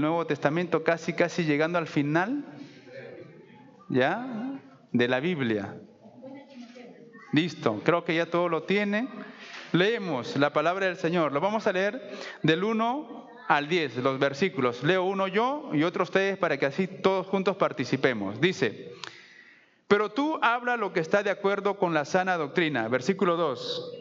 Nuevo Testamento, casi llegando al final, ¿ya? De la Biblia. Listo, creo que ya todo lo tiene. Leemos la palabra del Señor. Lo vamos a leer del 1 al 10, los versículos. Leo uno yo y otro ustedes para que así todos juntos participemos. Dice: pero tú habla lo que está de acuerdo con la sana doctrina. Versículo 2.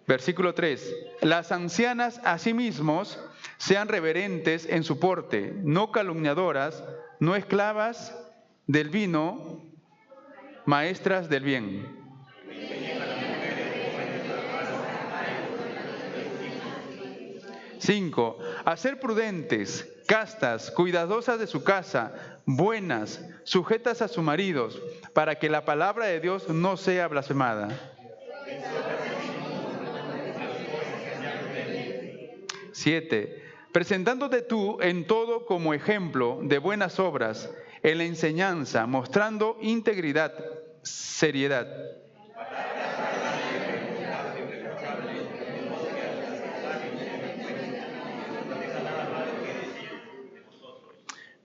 Versículo 3. Las ancianas asimismo sean reverentes en su porte, no calumniadoras, no esclavas del vino, maestras del bien. 5. A ser prudentes, castas, cuidadosas de su casa, buenas, sujetas a sus maridos, para que la palabra de Dios no sea blasfemada. 7. Presentándote tú en todo como ejemplo de buenas obras, en la enseñanza, mostrando integridad, seriedad.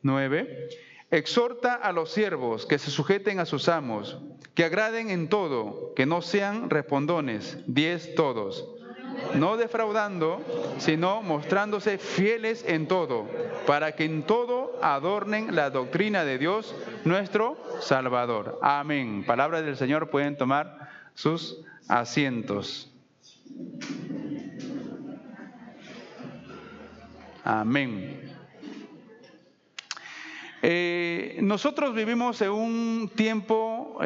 9. Exhorta a los siervos que se sujeten a sus amos, que agraden en todo, que no sean respondones. 10 todos. No defraudando, sino mostrándose fieles en todo, para que en todo adornen la doctrina de Dios, nuestro Salvador. Amén. Palabra del Señor, pueden tomar sus asientos. Amén. Nosotros vivimos en un tiempo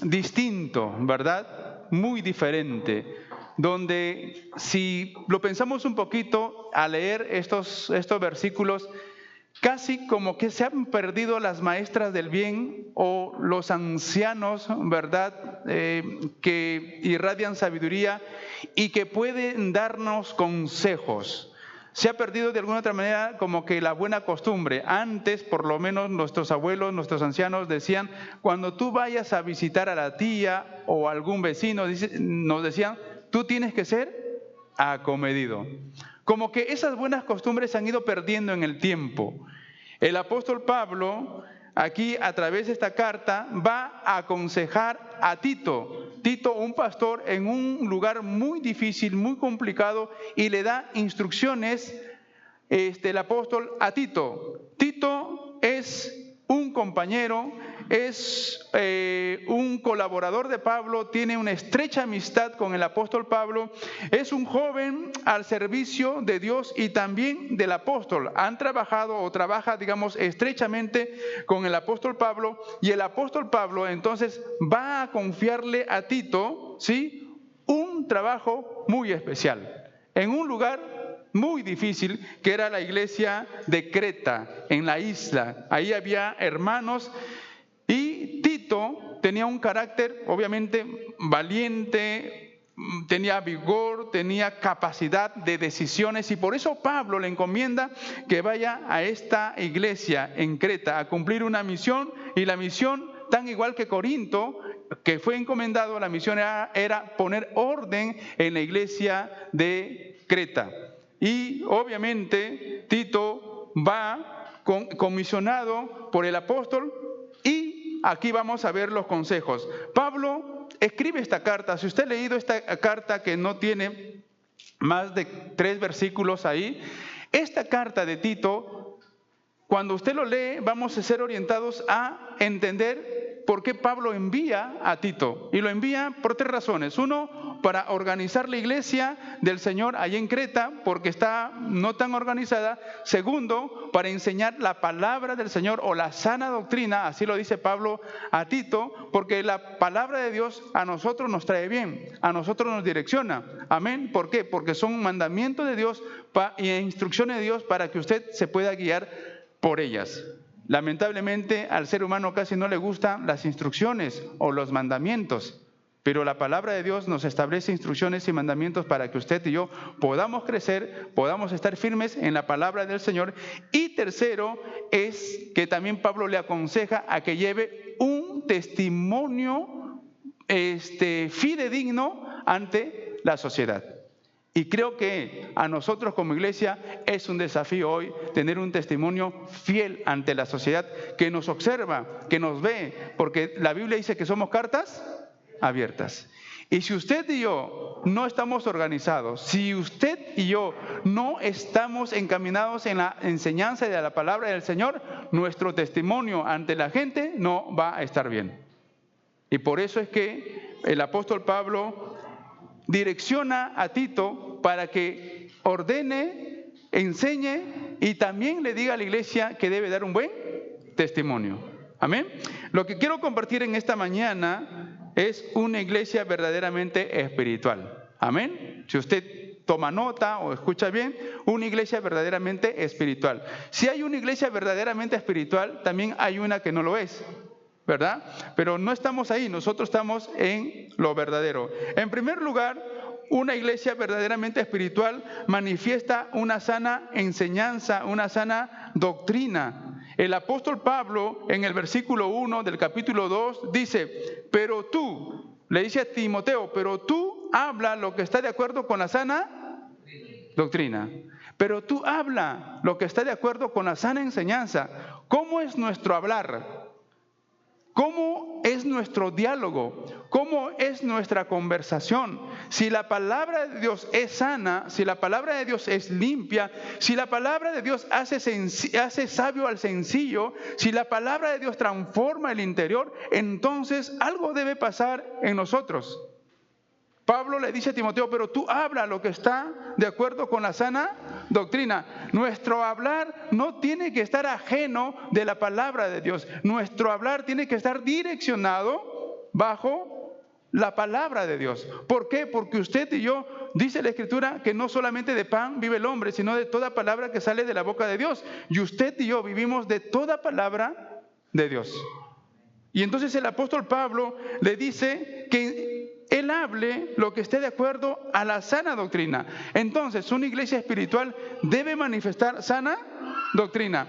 distinto, ¿verdad? Muy diferente, donde si lo pensamos un poquito al leer estos versículos, casi como que se han perdido las maestras del bien o los ancianos, ¿verdad? Que irradian sabiduría y que pueden darnos consejos. Se ha perdido de alguna otra manera como que la buena costumbre. Antes, por lo menos, nuestros abuelos, nuestros ancianos decían, cuando tú vayas a visitar a la tía o algún vecino, nos decían, tú tienes que ser acomedido. Como que esas buenas costumbres se han ido perdiendo en el tiempo. El apóstol Pablo, aquí a través de esta carta, va a aconsejar a Tito, un pastor en un lugar muy difícil, muy complicado, y le da instrucciones el apóstol a Tito. Tito es un compañero, es un colaborador de Pablo, tiene una estrecha amistad con el apóstol Pablo, es un joven al servicio de Dios y también del apóstol. Han trabajado o trabaja, digamos, estrechamente con el apóstol Pablo, y el apóstol Pablo entonces va a confiarle a Tito, ¿sí?, un trabajo muy especial, en un lugar muy difícil, que era la iglesia de Creta, en la isla. Ahí había hermanos y Tito tenía un carácter obviamente valiente, tenía vigor, tenía capacidad de decisiones, y por eso Pablo le encomienda que vaya a esta iglesia en Creta a cumplir una misión, y la misión, tan igual que Corinto, que fue encomendado, la misión era poner orden en la iglesia de Creta. Y obviamente Tito va comisionado por el apóstol, y aquí vamos a ver los consejos. Pablo escribe esta carta. Si usted ha leído esta carta, que no tiene más de 3 versículos ahí, esta carta de Tito, cuando usted lo lee, vamos a ser orientados a entender por qué Pablo envía a Tito. Y lo envía por 3 razones. Uno, para organizar la iglesia del Señor allí en Creta, porque está no tan organizada. Segundo, para enseñar la palabra del Señor o la sana doctrina, así lo dice Pablo a Tito, porque la palabra de Dios a nosotros nos trae bien, a nosotros nos direcciona. Amén. ¿Por qué? Porque son mandamientos de Dios y instrucciones de Dios para que usted se pueda guiar por ellas. Lamentablemente al ser humano casi no le gustan las instrucciones o los mandamientos, pero la palabra de Dios nos establece instrucciones y mandamientos para que usted y yo podamos crecer, podamos estar firmes en la palabra del Señor. Y tercero es que también Pablo le aconseja a que lleve un testimonio fidedigno ante la sociedad. Y creo que a nosotros como iglesia es un desafío hoy tener un testimonio fiel ante la sociedad que nos observa, que nos ve, porque la Biblia dice que somos cartas abiertas. Y si usted y yo no estamos organizados, si usted y yo no estamos encaminados en la enseñanza de la palabra del Señor, nuestro testimonio ante la gente no va a estar bien. Y por eso es que el apóstol Pablo direcciona a Tito para que ordene, enseñe y también le diga a la iglesia que debe dar un buen testimonio. Amén. Lo que quiero compartir en esta mañana es una iglesia verdaderamente espiritual. Amén. Si usted toma nota o escucha bien, una iglesia verdaderamente espiritual. Si hay una iglesia verdaderamente espiritual, también hay una que no lo es, ¿verdad? Pero no estamos ahí, nosotros estamos en lo verdadero. En primer lugar, una iglesia verdaderamente espiritual manifiesta una sana enseñanza, una sana doctrina. El apóstol Pablo, en el versículo 1 del capítulo 2, dice, pero tú, le dice a Timoteo, pero tú habla lo que está de acuerdo con la sana doctrina. Pero tú habla lo que está de acuerdo con la sana enseñanza. ¿Cómo es nuestro hablar? ¿Cómo es nuestro diálogo? ¿Cómo es nuestra conversación? Si la palabra de Dios es sana, si la palabra de Dios es limpia, si la palabra de Dios hace sabio al sencillo, si la palabra de Dios transforma el interior, entonces algo debe pasar en nosotros. Pablo le dice a Timoteo, pero tú habla lo que está de acuerdo con la sana doctrina. Nuestro hablar no tiene que estar ajeno de la palabra de Dios. Nuestro hablar tiene que estar direccionado bajo la palabra de Dios. ¿Por qué? Porque usted y yo, dice la Escritura, que no solamente de pan vive el hombre, sino de toda palabra que sale de la boca de Dios. Y usted y yo vivimos de toda palabra de Dios. Y entonces el apóstol Pablo le dice que él hable lo que esté de acuerdo a la sana doctrina. Entonces, una iglesia espiritual debe manifestar sana doctrina.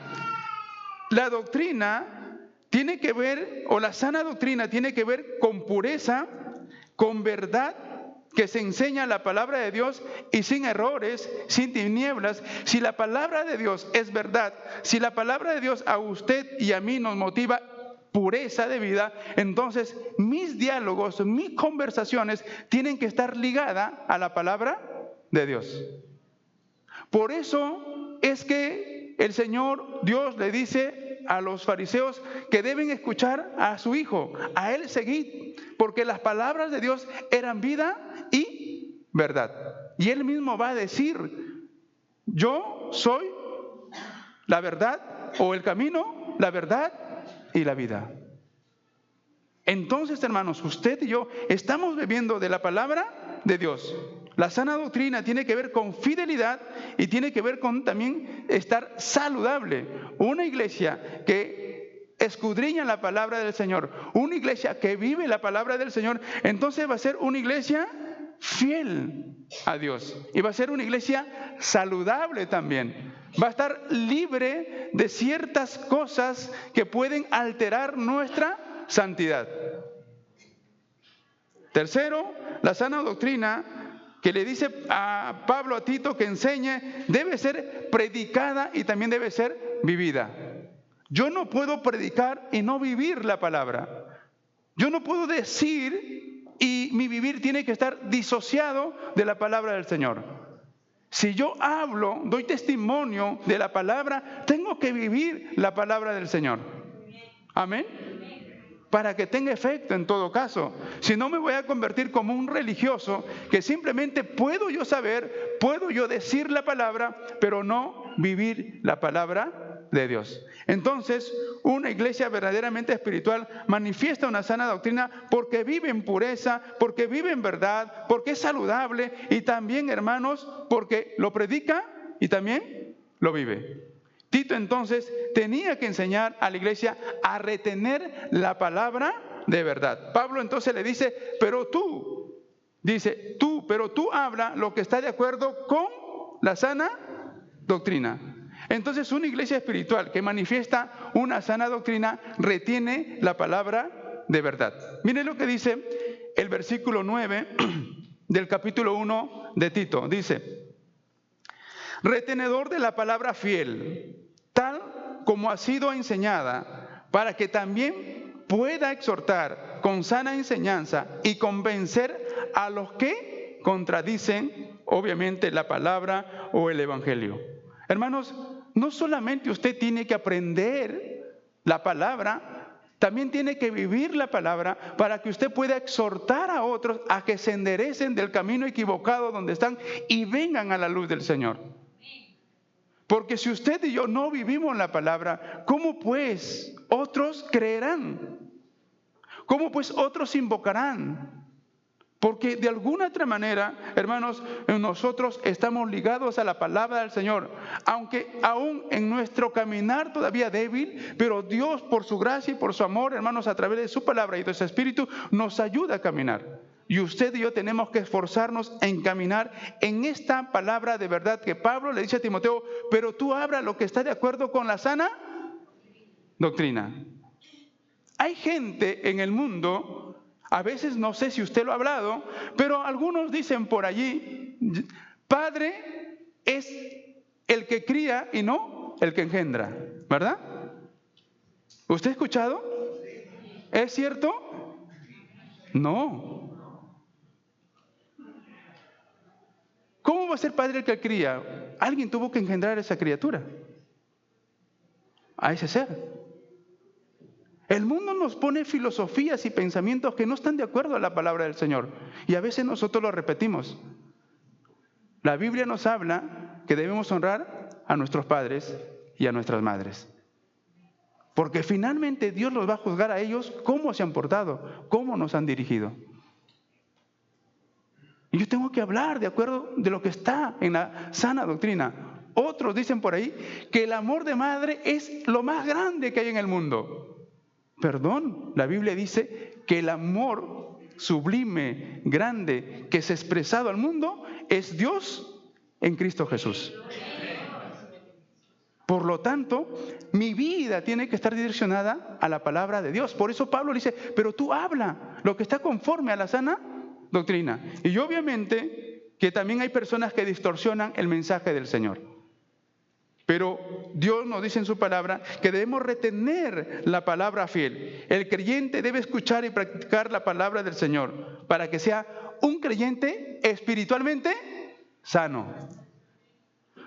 La doctrina tiene que ver, o la sana doctrina tiene que ver con pureza, con verdad, que se enseña la palabra de Dios y sin errores, sin tinieblas. Si la palabra de Dios es verdad, si la palabra de Dios a usted y a mí nos motiva pureza de vida, entonces mis diálogos, mis conversaciones tienen que estar ligadas a la palabra de Dios. Por eso es que el Señor Dios le dice a los fariseos que deben escuchar a su Hijo, a Él seguid, porque las palabras de Dios eran vida y verdad. Y Él mismo va a decir, yo soy la verdad o el camino, la verdad y la vida. Entonces, hermanos, usted y yo estamos bebiendo de la palabra de Dios. La sana doctrina tiene que ver con fidelidad y tiene que ver con también estar saludable. Una iglesia que escudriña la palabra del Señor, una iglesia que vive la palabra del Señor, entonces va a ser una iglesia fiel a Dios y va a ser una iglesia saludable también. Va a estar libre de ciertas cosas que pueden alterar nuestra santidad. Tercero, la sana doctrina que le dice a Pablo a Tito que enseñe debe ser predicada y también debe ser vivida. Yo no puedo predicar y no vivir la palabra. Yo no puedo decir y mi vivir tiene que estar disociado de la palabra del Señor. Si yo hablo, doy testimonio de la palabra, tengo que vivir la palabra del Señor. Amén. Para que tenga efecto en todo caso. Si no, me voy a convertir como un religioso que simplemente puedo yo saber, puedo yo decir la palabra, pero no vivir la palabra de Dios. Entonces, una iglesia verdaderamente espiritual manifiesta una sana doctrina porque vive en pureza, porque vive en verdad, porque es saludable y también, hermanos, porque lo predica y también lo vive. Tito entonces tenía que enseñar a la iglesia a retener la palabra de verdad. Pablo entonces le dice, pero tú habla lo que está de acuerdo con la sana doctrina. Entonces una iglesia espiritual que manifiesta una sana doctrina retiene la palabra de verdad. Miren lo que dice el versículo 9 del capítulo 1 de Tito. Dice: retenedor de la palabra fiel, tal como ha sido enseñada, para que también pueda exhortar con sana enseñanza y convencer a los que contradicen, obviamente, la palabra o el evangelio. Hermanos, no solamente usted tiene que aprender la palabra, también tiene que vivir la palabra para que usted pueda exhortar a otros a que se enderecen del camino equivocado donde están y vengan a la luz del Señor. Porque si usted y yo no vivimos la palabra, ¿cómo pues otros creerán? ¿Cómo pues otros invocarán? Porque de alguna otra manera, hermanos, nosotros estamos ligados a la palabra del Señor. Aunque aún en nuestro caminar todavía débil, pero Dios por su gracia y por su amor, hermanos, a través de su palabra y de su Espíritu, nos ayuda a caminar. Y usted y yo tenemos que esforzarnos en caminar en esta palabra de verdad que Pablo le dice a Timoteo: pero tú habla lo que está de acuerdo con la sana doctrina. Hay gente en el mundo, a veces no sé si usted lo ha hablado, pero algunos dicen por allí: padre es el que cría y no el que engendra, ¿verdad? ¿Usted ha escuchado? ¿Es cierto? No. ¿Cómo va a ser padre el que cría? Alguien tuvo que engendrar a esa criatura, a ese ser. El mundo nos pone filosofías y pensamientos que no están de acuerdo a la palabra del Señor. Y a veces nosotros lo repetimos. La Biblia nos habla que debemos honrar a nuestros padres y a nuestras madres. Porque finalmente Dios los va a juzgar a ellos cómo se han portado, cómo nos han dirigido. Y yo tengo que hablar de acuerdo de lo que está en la sana doctrina. Otros dicen por ahí que el amor de madre es lo más grande que hay en el mundo. Perdón, la Biblia dice que el amor sublime, grande, que se ha expresado al mundo es Dios en Cristo Jesús. Por lo tanto, mi vida tiene que estar direccionada a la palabra de Dios. Por eso Pablo dice: pero tú habla lo que está conforme a la sana doctrina. Y obviamente que también hay personas que distorsionan el mensaje del Señor. Pero Dios nos dice en su palabra que debemos retener la palabra fiel. El creyente debe escuchar y practicar la palabra del Señor para que sea un creyente espiritualmente sano.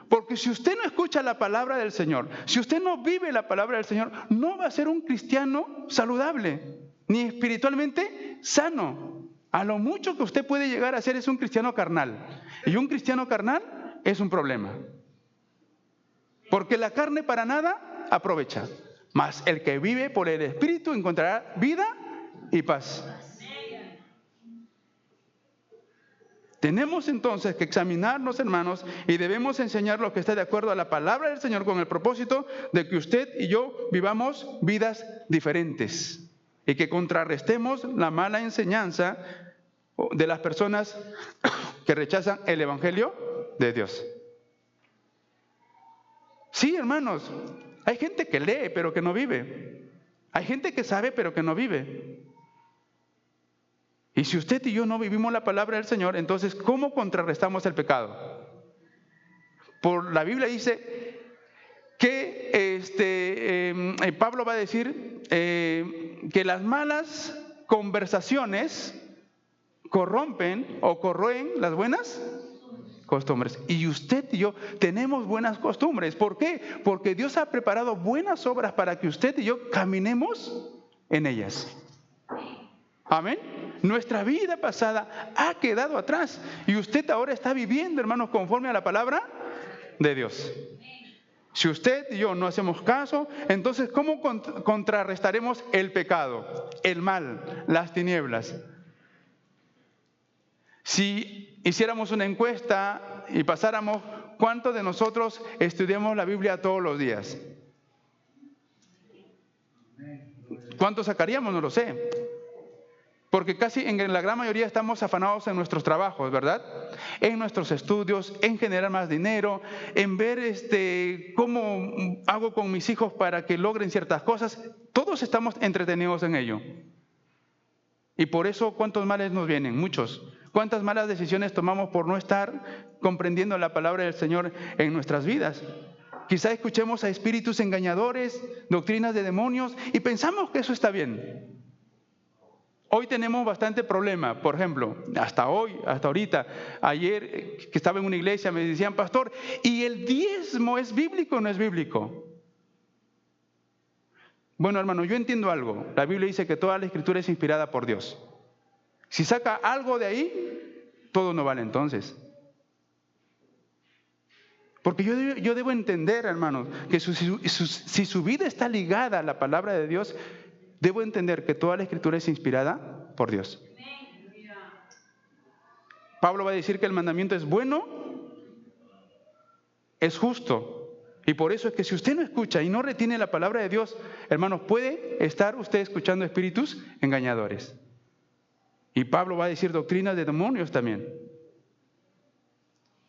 Porque si usted no escucha la palabra del Señor, si usted no vive la palabra del Señor, no va a ser un cristiano saludable, ni espiritualmente sano. A lo mucho que usted puede llegar a ser es un cristiano carnal. Y un cristiano carnal es un problema. Porque la carne para nada aprovecha. Mas el que vive por el Espíritu encontrará vida y paz. Tenemos entonces que examinarnos, hermanos, y debemos enseñar lo que está de acuerdo a la palabra del Señor con el propósito de que usted y yo vivamos vidas diferentes y que contrarrestemos la mala enseñanza de las personas que rechazan el Evangelio de Dios. Sí, hermanos, hay gente que lee pero que no vive. Hay gente que sabe pero que no vive. Y si usted y yo no vivimos la palabra del Señor, entonces, ¿cómo contrarrestamos el pecado? Por la Biblia dice que Pablo va a decir que las malas conversaciones corrompen o corroen las buenas costumbres. Y usted y yo tenemos buenas costumbres. ¿Por qué? Porque Dios ha preparado buenas obras para que usted y yo caminemos en ellas. Amén. Nuestra vida pasada ha quedado atrás y usted ahora está viviendo, hermanos, conforme a la palabra de Dios. Si usted y yo no hacemos caso, entonces ¿cómo contrarrestaremos el pecado, el mal, las tinieblas? Si hiciéramos una encuesta y pasáramos, ¿cuántos de nosotros estudiamos la Biblia todos los días? ¿Cuántos sacaríamos? No lo sé. Porque casi en la gran mayoría estamos afanados en nuestros trabajos, ¿verdad? En nuestros estudios, en generar más dinero, en ver cómo hago con mis hijos para que logren ciertas cosas. Todos estamos entretenidos en ello. Y por eso, ¿cuántos males nos vienen? Muchos. ¿Cuántas malas decisiones tomamos por no estar comprendiendo la palabra del Señor en nuestras vidas? Quizá escuchemos a espíritus engañadores, doctrinas de demonios, y pensamos que eso está bien. Hoy tenemos bastante problema. Por ejemplo, hasta ahorita, ayer que estaba en una iglesia me decían, pastor, ¿y el diezmo es bíblico o no es bíblico? Bueno, hermano, yo entiendo algo. La Biblia dice que toda la Escritura es inspirada por Dios. Si saca algo de ahí, todo no vale entonces. Porque yo debo entender, hermanos, que si su vida está ligada a la palabra de Dios, debo entender que toda la Escritura es inspirada por Dios. Pablo va a decir que el mandamiento es bueno, es justo. Y por eso es que si usted no escucha y no retiene la palabra de Dios, hermanos, puede estar usted escuchando espíritus engañadores. Y Pablo va a decir doctrinas de demonios también.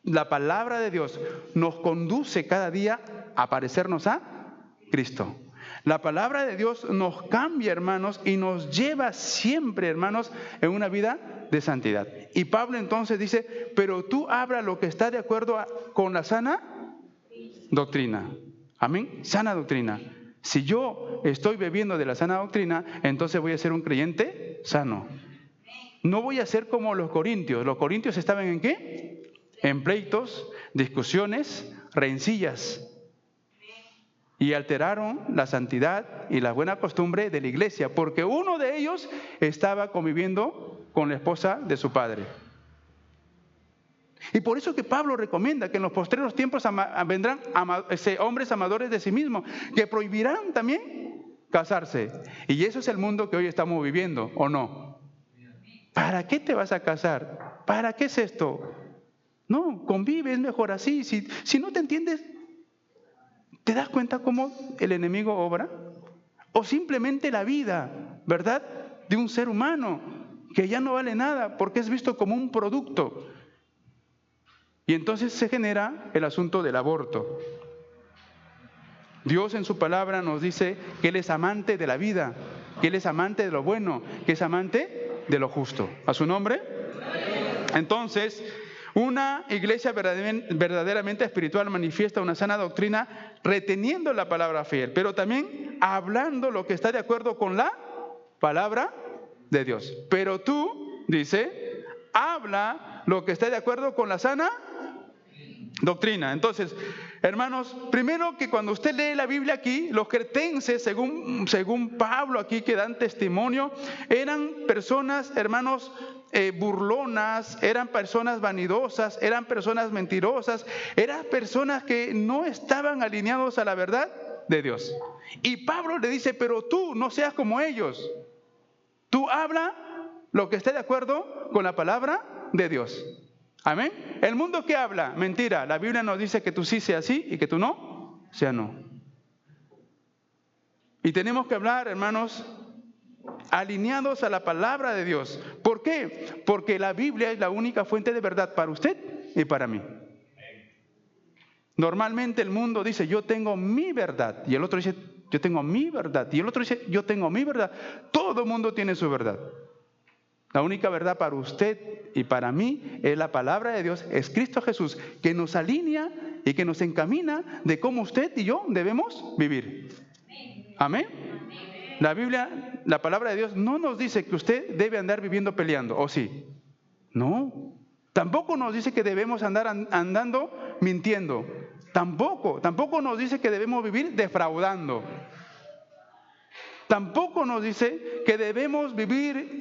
La palabra de Dios nos conduce cada día a parecernos a Cristo. La palabra de Dios nos cambia, hermanos, y nos lleva siempre, hermanos, en una vida de santidad. Y Pablo entonces dice, pero tú habla lo que está de acuerdo con la sana doctrina. Amén. Sana doctrina. Si yo estoy bebiendo de la sana doctrina, entonces voy a ser un creyente sano. No voy a ser como los corintios. Los corintios estaban ¿en qué? En pleitos, discusiones, rencillas. Y alteraron la santidad y la buena costumbre de la iglesia, porque uno de ellos estaba conviviendo con la esposa de su padre. Y por eso que Pablo recomienda que en los postreros tiempos vendrán hombres amadores de sí mismos, que prohibirán también casarse. Y eso es el mundo que hoy estamos viviendo, ¿o no? ¿Para qué te vas a casar? ¿Para qué es esto? No, convive, es mejor así. Si no te entiendes, ¿te das cuenta cómo el enemigo obra? O simplemente la vida, ¿verdad?, de un ser humano que ya no vale nada porque es visto como un producto. Y entonces se genera el asunto del aborto. Dios en su palabra nos dice que Él es amante de la vida, que Él es amante de lo bueno, que es amante de lo justo. ¿A su nombre? Entonces, una iglesia verdaderamente espiritual manifiesta una sana doctrina reteniendo la palabra fiel, pero también hablando lo que está de acuerdo con la palabra de Dios. Pero tú, dice, habla lo que está de acuerdo con la sana doctrina. Entonces, hermanos, primero que cuando usted lee la Biblia aquí, los cretenses, según Pablo aquí que dan testimonio, eran personas, hermanos, burlonas, eran personas vanidosas, eran personas mentirosas, eran personas que no estaban alineados a la verdad de Dios. Y Pablo le dice, pero tú no seas como ellos. Tú habla lo que esté de acuerdo con la palabra de Dios. Amén. El mundo que habla, mentira. La Biblia nos dice que tú sí seas sí y que tú no, sea no. Y tenemos que hablar, hermanos, alineados a la palabra de Dios. ¿Por qué? Porque la Biblia es la única fuente de verdad para usted y para mí. Normalmente el mundo dice, yo tengo mi verdad. Y el otro dice, yo tengo mi verdad. Y el otro dice, yo tengo mi verdad. Todo el mundo tiene su verdad. La única verdad para usted y para mí es la palabra de Dios, es Cristo Jesús, que nos alinea y que nos encamina de cómo usted y yo debemos vivir. Amén. La Biblia, la palabra de Dios no nos dice que usted debe andar viviendo peleando, ¿o sí? No. Tampoco nos dice que debemos andar andando mintiendo. Tampoco nos dice que debemos vivir defraudando. Tampoco nos dice que debemos vivir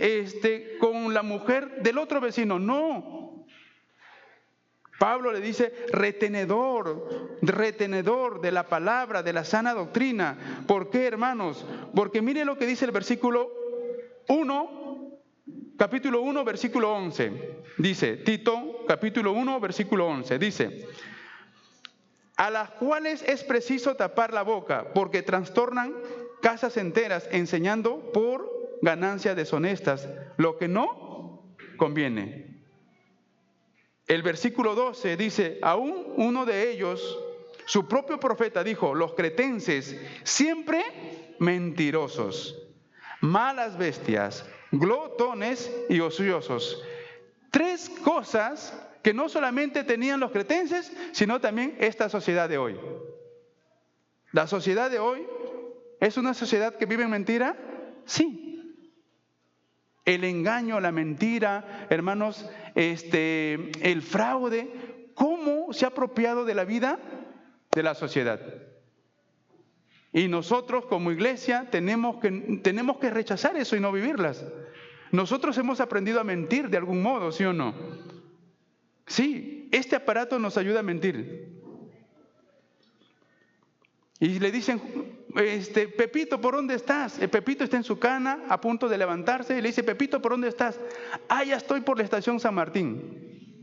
con la mujer del otro vecino. No. Pablo le dice retenedor de la palabra, de la sana doctrina. ¿Por qué, hermanos? Porque mire lo que dice el versículo 1, capítulo 1, versículo 11. Dice, Tito, capítulo 1, versículo 11. Dice, a las cuales es preciso tapar la boca, porque trastornan casas enteras, enseñando por ganancias deshonestas lo que no conviene. El versículo 12 dice, aún uno de ellos, su propio profeta dijo, los cretenses siempre mentirosos, malas bestias, glotones y ociosos. 3 cosas que no solamente tenían los cretenses, sino también esta sociedad de hoy. ¿La sociedad de hoy es una sociedad que vive en mentira? Sí. El engaño, la mentira, hermanos, el fraude, ¿cómo se ha apropiado de la vida de la sociedad? Y nosotros como iglesia tenemos que rechazar eso y no vivirlas. Nosotros hemos aprendido a mentir de algún modo, ¿sí o no? Sí, este aparato nos ayuda a mentir. Y le dicen, Pepito, ¿por dónde estás? El Pepito está en su cama, a punto de levantarse, y le dice, Pepito, ¿por dónde estás? Ah, ya estoy por la estación San Martín.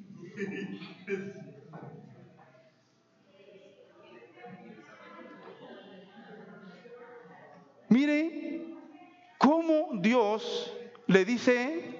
Mire cómo Dios le dice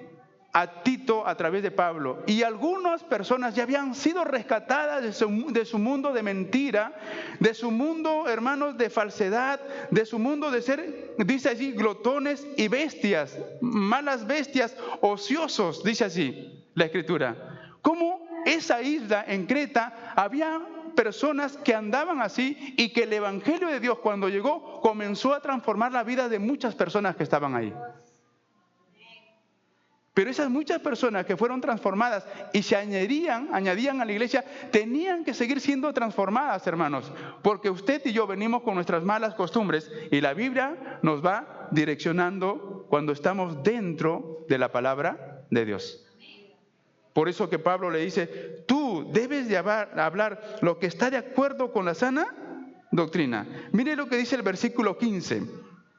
a Tito a través de Pablo, y algunas personas ya habían sido rescatadas de su mundo de mentira, de su mundo, hermanos, de falsedad, de su mundo de ser, dice así, glotones y bestias, malas bestias, ociosos, dice así la Escritura. Como esa isla en Creta había personas que andaban así y que el Evangelio de Dios cuando llegó comenzó a transformar la vida de muchas personas que estaban ahí. Pero esas muchas personas que fueron transformadas y se añadían a la iglesia, tenían que seguir siendo transformadas, hermanos, porque usted y yo venimos con nuestras malas costumbres y la Biblia nos va direccionando cuando estamos dentro de la palabra de Dios. Por eso que Pablo le dice, tú debes de hablar lo que está de acuerdo con la sana doctrina. Mire lo que dice el versículo 15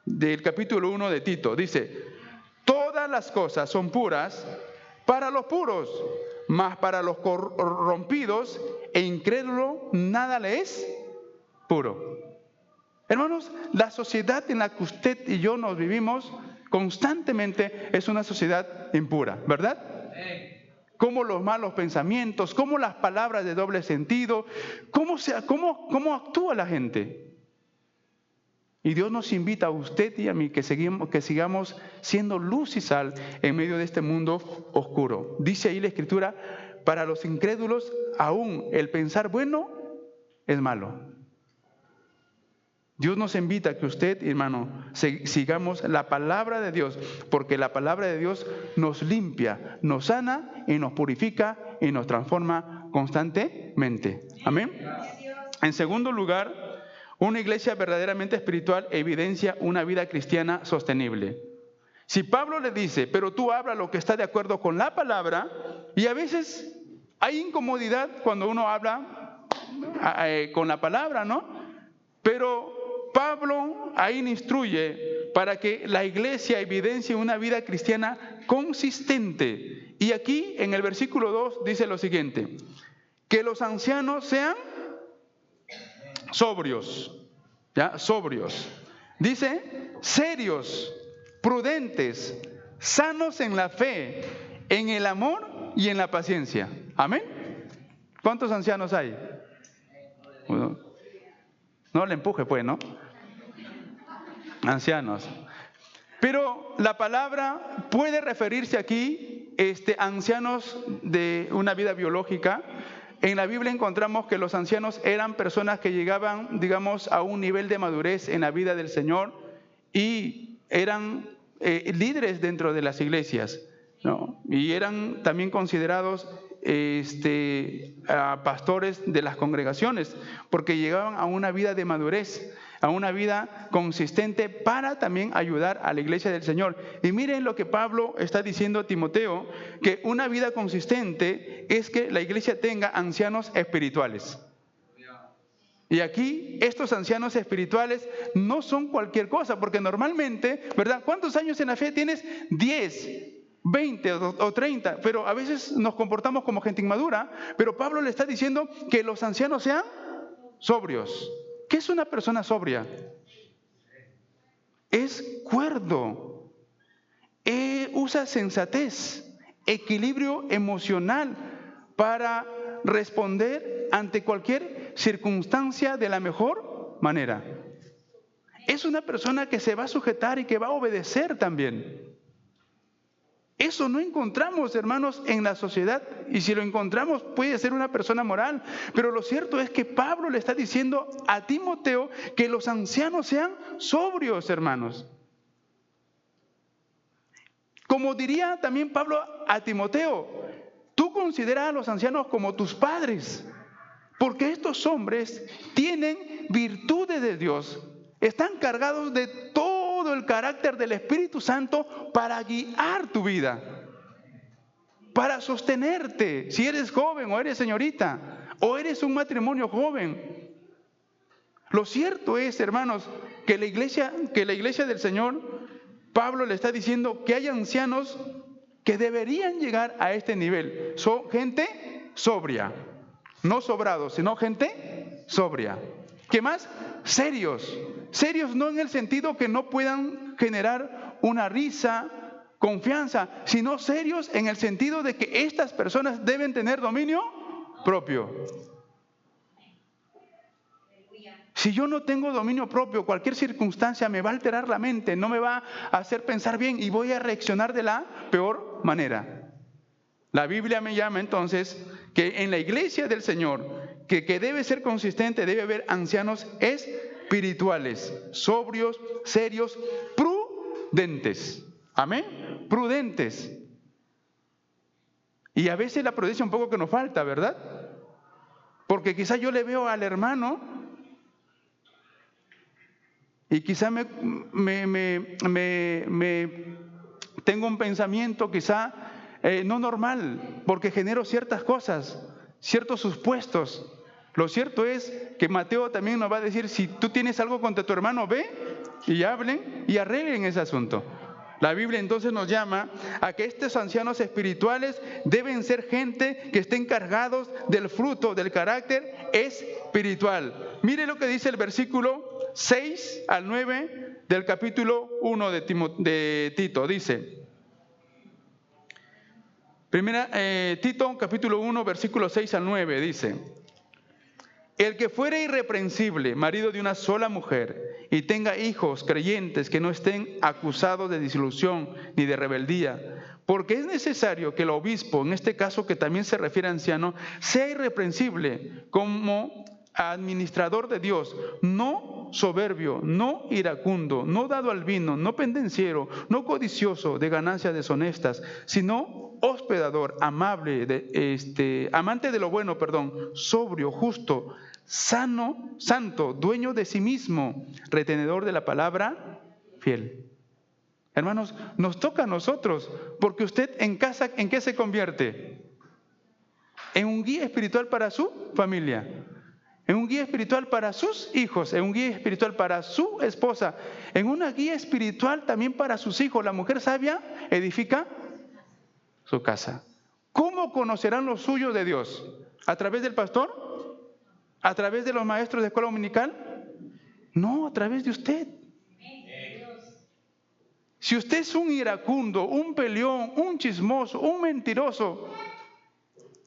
del capítulo 1 de Tito. Dice, todas las cosas son puras para los puros, mas para los corrompidos e incrédulos nada le es puro. Hermanos, la sociedad en la que usted y yo nos vivimos constantemente es una sociedad impura, ¿verdad? Como los malos pensamientos, como las palabras de doble sentido, cómo actúa la gente. Y Dios nos invita a usted y a mí que sigamos siendo luz y sal en medio de este mundo oscuro. Dice ahí la Escritura, para los incrédulos aún el pensar bueno es malo. Dios nos invita a que usted, hermano, sigamos la palabra de Dios, porque la palabra de Dios nos limpia, nos sana y nos purifica y nos transforma constantemente. Amén. En segundo lugar, una iglesia verdaderamente espiritual evidencia una vida cristiana sostenible. Si Pablo le dice, pero tú habla lo que está de acuerdo con la palabra, y a veces hay incomodidad cuando uno habla con la palabra, ¿no? Pero Pablo ahí instruye para que la iglesia evidencie una vida cristiana consistente. Y aquí en el versículo 2 dice lo siguiente, que los ancianos sean sobrios, ¿ya? Sobrios. Dice, serios, prudentes, sanos en la fe, en el amor y en la paciencia. Amén. ¿Cuántos ancianos hay? Bueno, no le empuje pues, ¿no? Ancianos. Pero la palabra puede referirse aquí ancianos de una vida biológica. En la Biblia encontramos que los ancianos eran personas que llegaban, digamos, a un nivel de madurez en la vida del Señor y eran líderes dentro de las iglesias, ¿no? Y eran también considerados pastores de las congregaciones, porque llegaban a una vida de madurez, a una vida consistente para también ayudar a la iglesia del Señor. Y miren lo que Pablo está diciendo a Timoteo, que una vida consistente es que la iglesia tenga ancianos espirituales. Y aquí estos ancianos espirituales no son cualquier cosa, porque normalmente, ¿verdad? ¿Cuántos años en la fe tienes? 10, 20 o 30, pero a veces nos comportamos como gente inmadura, pero Pablo le está diciendo que los ancianos sean sobrios. ¿Qué es una persona sobria? Es cuerdo, usa sensatez, equilibrio emocional para responder ante cualquier circunstancia de la mejor manera. Es una persona que se va a sujetar y que va a obedecer también. Eso no encontramos, hermanos, en la sociedad. Y si lo encontramos, puede ser una persona moral. Pero lo cierto es que Pablo le está diciendo a Timoteo que los ancianos sean sobrios, hermanos. Como diría también Pablo a Timoteo, tú considera a los ancianos como tus padres. Porque estos hombres tienen virtudes de Dios. Están cargados de todo el carácter del Espíritu Santo para guiar tu vida, para sostenerte. Si eres joven o eres señorita, o eres un matrimonio joven. Lo cierto es, hermanos, que la iglesia del Señor, Pablo le está diciendo que hay ancianos que deberían llegar a este nivel. Son gente sobria. No sobrados, sino gente sobria. ¿Qué más? Serios. Serios no en el sentido que no puedan generar una risa, confianza, sino serios en el sentido de que estas personas deben tener dominio propio. Si yo no tengo dominio propio, cualquier circunstancia me va a alterar la mente, no me va a hacer pensar bien y voy a reaccionar de la peor manera. La Biblia me llama entonces que en la iglesia del Señor, que debe ser consistente, debe haber ancianos espirituales, sobrios, serios, prudentes. Amén. Prudentes. Y a veces la prudencia un poco que nos falta, ¿verdad? Porque quizá yo le veo al hermano y quizá me tengo un pensamiento quizá no normal, porque genero ciertas cosas, ciertos supuestos. Lo cierto es que Mateo también nos va a decir, si tú tienes algo contra tu hermano, ve y hablen y arreglen ese asunto. La Biblia entonces nos llama a que estos ancianos espirituales deben ser gente que estén cargados del fruto del carácter espiritual. Mire lo que dice el versículo 6 al 9 del capítulo 1 de Tito. Dice... Tito, capítulo 1, versículos 6 al 9, dice: el que fuere irreprensible, marido de una sola mujer, y tenga hijos creyentes que no estén acusados de disolución ni de rebeldía, porque es necesario que el obispo, en este caso que también se refiere a anciano, sea irreprensible como administrador de Dios, no soberbio, no iracundo, no dado al vino, no pendenciero, no codicioso de ganancias deshonestas, sino hospedador, amante de lo bueno, sobrio, justo, sano, santo, dueño de sí mismo, retenedor de la palabra, fiel. Hermanos, nos toca a nosotros, porque usted en casa, ¿en qué se convierte? En un guía espiritual para su familia, en un guía espiritual para sus hijos, en un guía espiritual para su esposa, en una guía espiritual también para sus hijos. La mujer sabia edifica su casa. ¿Cómo conocerán los suyos de Dios? ¿A través del pastor? ¿A través de los maestros de escuela dominical? No, a través de usted. Si usted es un iracundo, un peleón, un chismoso, un mentiroso,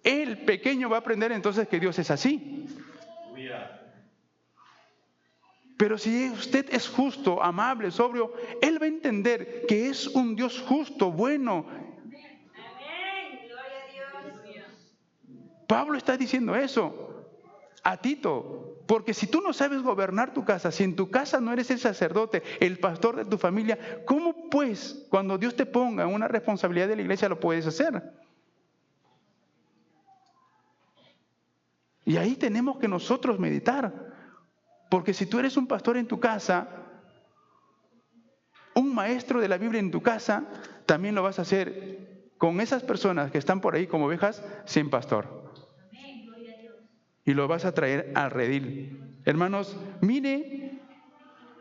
el pequeño va a aprender entonces que Dios es así. Pero si usted es justo, amable, sobrio, Él va a entender que es un Dios justo, bueno. Pablo está diciendo eso a Tito, porque si tú no sabes gobernar tu casa, si en tu casa no eres el sacerdote, el pastor de tu familia, ¿cómo pues cuando Dios te ponga en una responsabilidad de la iglesia lo puedes hacer? Y ahí tenemos que nosotros meditar. Porque si tú eres un pastor en tu casa, un maestro de la Biblia en tu casa, también lo vas a hacer con esas personas que están por ahí como ovejas sin pastor. Y lo vas a traer al redil. Hermanos, mire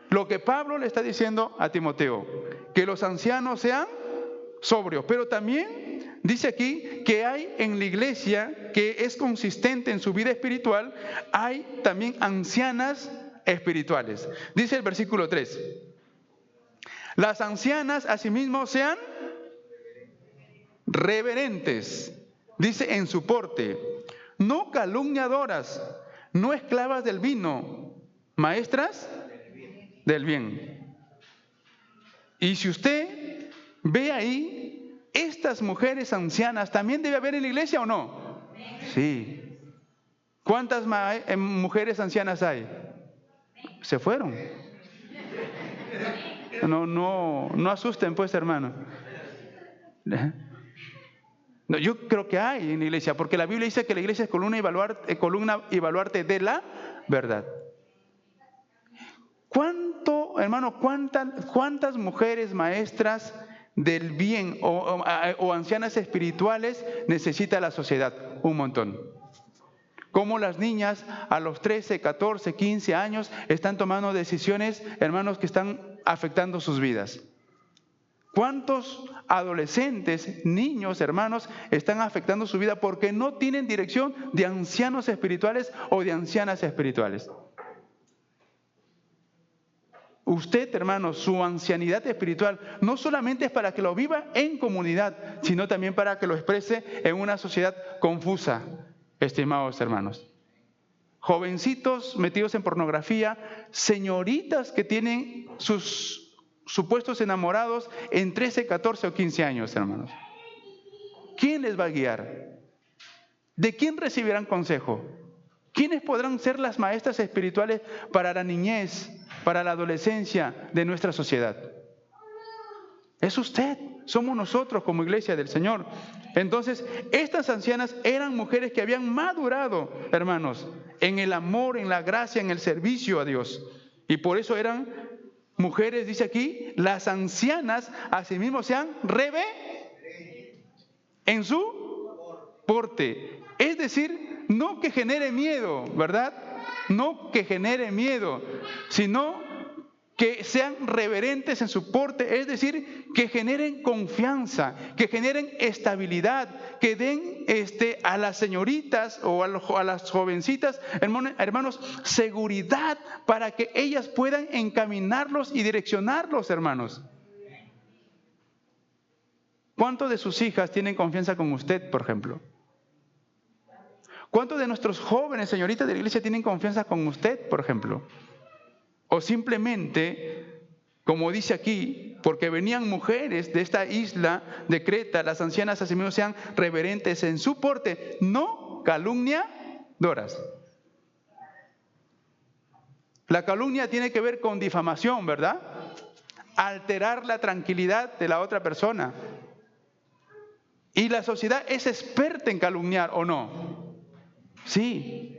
lo que Pablo le está diciendo a Timoteo, que los ancianos sean sobrios, pero también dice aquí que hay en la iglesia que es consistente en su vida espiritual, hay también ancianas espirituales. Dice el versículo 3: las ancianas asimismo sean reverentes, dice en su porte, no calumniadoras, no esclavas del vino, maestras del bien. Y si usted ve ahí, estas mujeres ancianas también debe haber en la iglesia, ¿o no? Sí. ¿Cuántas mujeres ancianas hay? Se fueron. No asusten pues, hermano. No, yo creo que hay en la iglesia, porque la Biblia dice que la iglesia es columna y baluarte de la verdad. ¿Cuántas mujeres maestras del bien o ancianas espirituales necesita la sociedad? Un montón. Cómo las niñas a los 13, 14, 15 años están tomando decisiones, hermanos, que están afectando sus vidas. ¿Cuántos adolescentes, niños, hermanos, están afectando su vida porque no tienen dirección de ancianos espirituales o de ancianas espirituales? Usted, hermano, su ancianidad espiritual no solamente es para que lo viva en comunidad, sino también para que lo exprese en una sociedad confusa, estimados hermanos. Jovencitos metidos en pornografía, señoritas que tienen sus supuestos enamorados en 13, 14 o 15 años, hermanos. ¿Quién les va a guiar? ¿De quién recibirán consejo? ¿Quiénes podrán ser las maestras espirituales para la niñez, para la adolescencia de nuestra sociedad? Es usted, somos nosotros como iglesia del Señor. Entonces, estas ancianas eran mujeres que habían madurado, hermanos, en el amor, en la gracia, en el servicio a Dios. Y por eso eran mujeres, dice aquí, las ancianas asimismo sean en su porte. Es decir, no que genere miedo, ¿verdad? No que genere miedo, sino que sean reverentes en su porte, es decir, que generen confianza, que generen estabilidad, que den a las señoritas o a las jovencitas, hermanos, seguridad para que ellas puedan encaminarlos y direccionarlos, hermanos. ¿Cuántos de sus hijas tienen confianza con usted, por ejemplo? ¿Cuántos de nuestros jóvenes, señoritas de la iglesia, tienen confianza con usted, por ejemplo? O simplemente, como dice aquí, porque venían mujeres de esta isla de Creta, las ancianas asimismo sean reverentes en su porte, no calumniadoras. La calumnia tiene que ver con difamación, ¿verdad? Alterar la tranquilidad de la otra persona. Y la sociedad es experta en calumniar, ¿o no? Sí.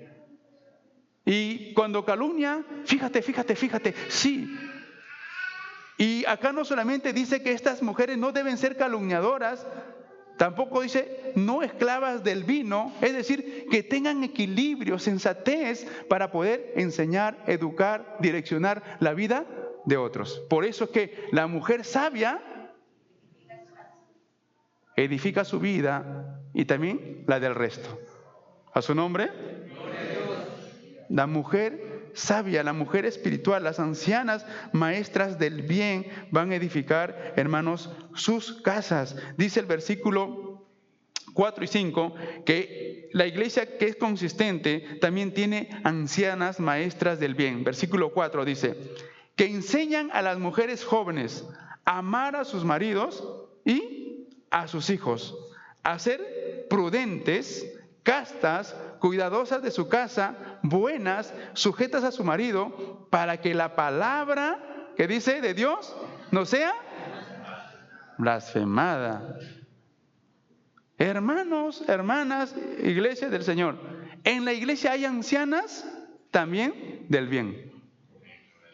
Y cuando calumnia, fíjate, sí. Y acá no solamente dice que estas mujeres no deben ser calumniadoras, tampoco dice no esclavas del vino, es decir, que tengan equilibrio, sensatez para poder enseñar, educar, direccionar la vida de otros. Por eso es que la mujer sabia edifica su vida y también la del resto. ¿A su nombre? La mujer sabia, la mujer espiritual, las ancianas maestras del bien van a edificar, hermanos, sus casas. Dice el versículo 4 y 5 que la iglesia que es consistente también tiene ancianas maestras del bien. Versículo 4 dice, que enseñan a las mujeres jóvenes a amar a sus maridos y a sus hijos, a ser prudentes, castas, cuidadosas de su casa, buenas, sujetas a su marido, para que la palabra que dice de Dios no sea blasfemada. Hermanos, hermanas, iglesia del Señor, en la iglesia hay ancianas también del bien.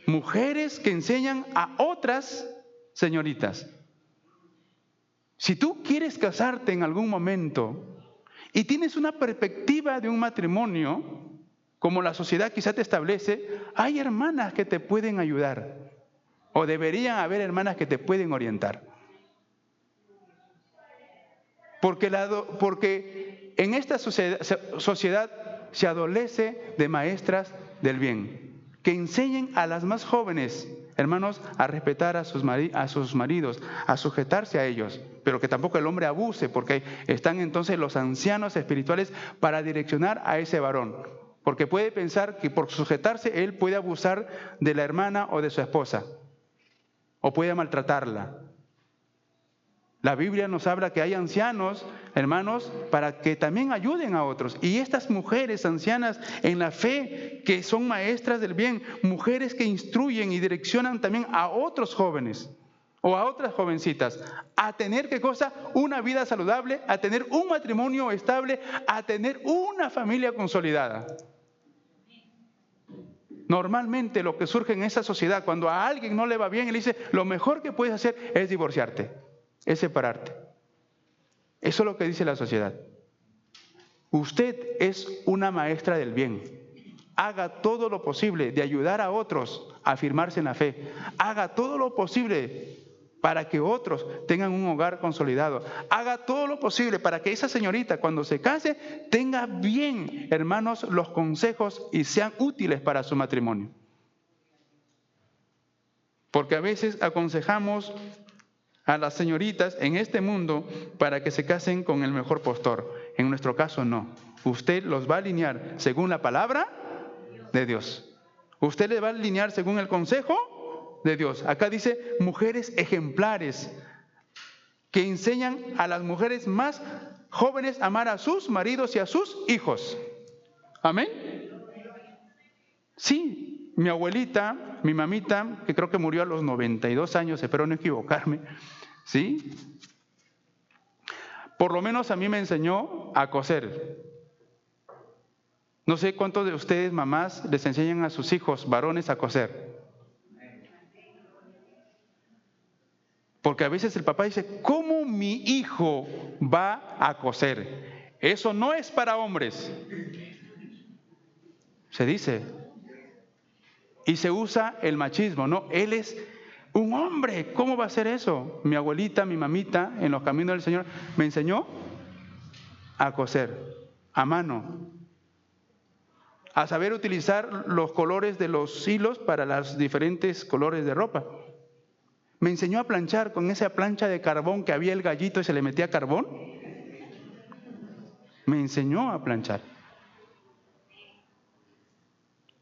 Mujeres que enseñan a otras señoritas. Si tú quieres casarte en algún momento y tienes una perspectiva de un matrimonio, como la sociedad quizá te establece, hay hermanas que te pueden ayudar, o deberían haber hermanas que te pueden orientar. Porque en esta sociedad se adolece de maestras del bien, que enseñen a las más jóvenes, hermanos, a respetar a sus maridos, a sujetarse a ellos, pero que tampoco el hombre abuse, porque están entonces los ancianos espirituales para direccionar a ese varón, porque puede pensar que por sujetarse él puede abusar de la hermana o de su esposa, o puede maltratarla. La Biblia nos habla que hay ancianos, hermanos, para que también ayuden a otros. Y estas mujeres ancianas en la fe, que son maestras del bien, mujeres que instruyen y direccionan también a otros jóvenes o a otras jovencitas a tener, ¿qué cosa? Una vida saludable, a tener un matrimonio estable, a tener una familia consolidada. Normalmente lo que surge en esa sociedad, cuando a alguien no le va bien, él dice, lo mejor que puedes hacer es divorciarte, es separarte. Eso es lo que dice la sociedad. Usted es una maestra del bien. Haga todo lo posible de ayudar a otros a afirmarse en la fe. Haga todo lo posible para que otros tengan un hogar consolidado. Haga todo lo posible para que esa señorita, cuando se case, tenga bien, hermanos, los consejos y sean útiles para su matrimonio. Porque a veces aconsejamos a las señoritas en este mundo para que se casen con el mejor postor. En nuestro caso no. Usted los va a alinear según la palabra de Dios. Usted le va a alinear según el consejo de Dios. Acá dice mujeres ejemplares que enseñan a las mujeres más jóvenes a amar a sus maridos y a sus hijos. Amén. Sí, mi abuelita, mi mamita, que creo que murió a los 92 años, espero no equivocarme, ¿sí? Por lo menos a mí me enseñó a coser. No sé cuántos de ustedes, mamás, les enseñan a sus hijos varones a coser. Porque a veces el papá dice, ¿cómo mi hijo va a coser? Eso no es para hombres. Se dice. Y se usa el machismo, ¿no? Él es un hombre, ¿cómo va a hacer eso? Mi abuelita, mi mamita, en los caminos del Señor, me enseñó a coser, a mano, a saber utilizar los colores de los hilos para los diferentes colores de ropa. Me enseñó a planchar con esa plancha de carbón que había el gallito y se le metía carbón. Me enseñó a planchar.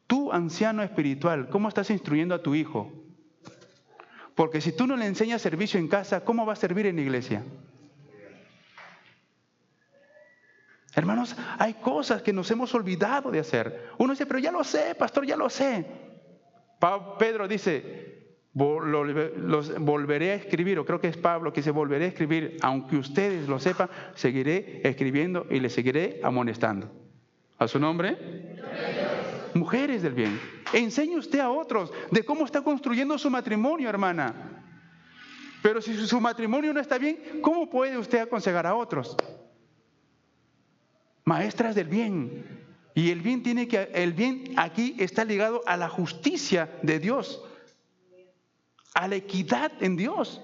Tú, anciano espiritual, ¿cómo estás instruyendo a tu hijo? Porque si tú no le enseñas servicio en casa, ¿cómo va a servir en la iglesia? Hermanos, hay cosas que nos hemos olvidado de hacer. Uno dice, pero ya lo sé, pastor, ya lo sé. Pedro dice, los volveré a escribir, o creo que es Pablo que dice, volveré a escribir, aunque ustedes lo sepan, seguiré escribiendo y les seguiré amonestando. ¿A su nombre? Mujeres del bien, enseñe usted a otros de cómo está construyendo su matrimonio, hermana. Pero si su matrimonio no está bien, ¿cómo puede usted aconsejar a otros? Maestras del bien. Y el bien aquí está ligado a la justicia de Dios, a la equidad en Dios.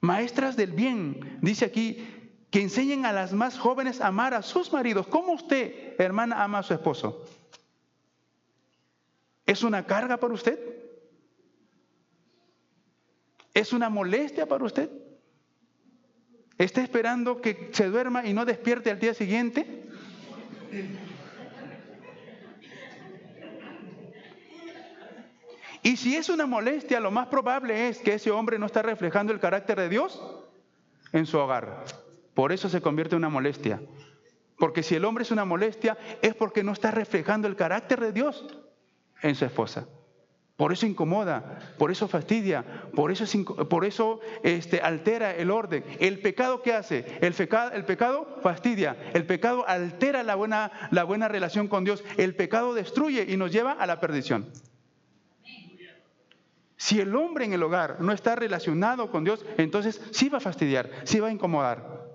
Maestras del bien, dice aquí, que enseñen a las más jóvenes a amar a sus maridos. ¿Cómo usted, hermana, ama a su esposo? ¿Es una carga para usted? ¿Es una molestia para usted? ¿Está esperando que se duerma y no despierte al día siguiente? Y si es una molestia, lo más probable es que ese hombre no está reflejando el carácter de Dios en su hogar. Por eso se convierte en una molestia. Porque si el hombre es una molestia, es porque no está reflejando el carácter de Dios en su esposa. Por eso incomoda, por eso fastidia, por eso altera el orden. ¿El pecado qué hace? El pecado fastidia, el pecado altera la buena relación con Dios, el pecado destruye y nos lleva a la perdición. Si el hombre en el hogar no está relacionado con Dios, entonces sí va a fastidiar, sí va a incomodar.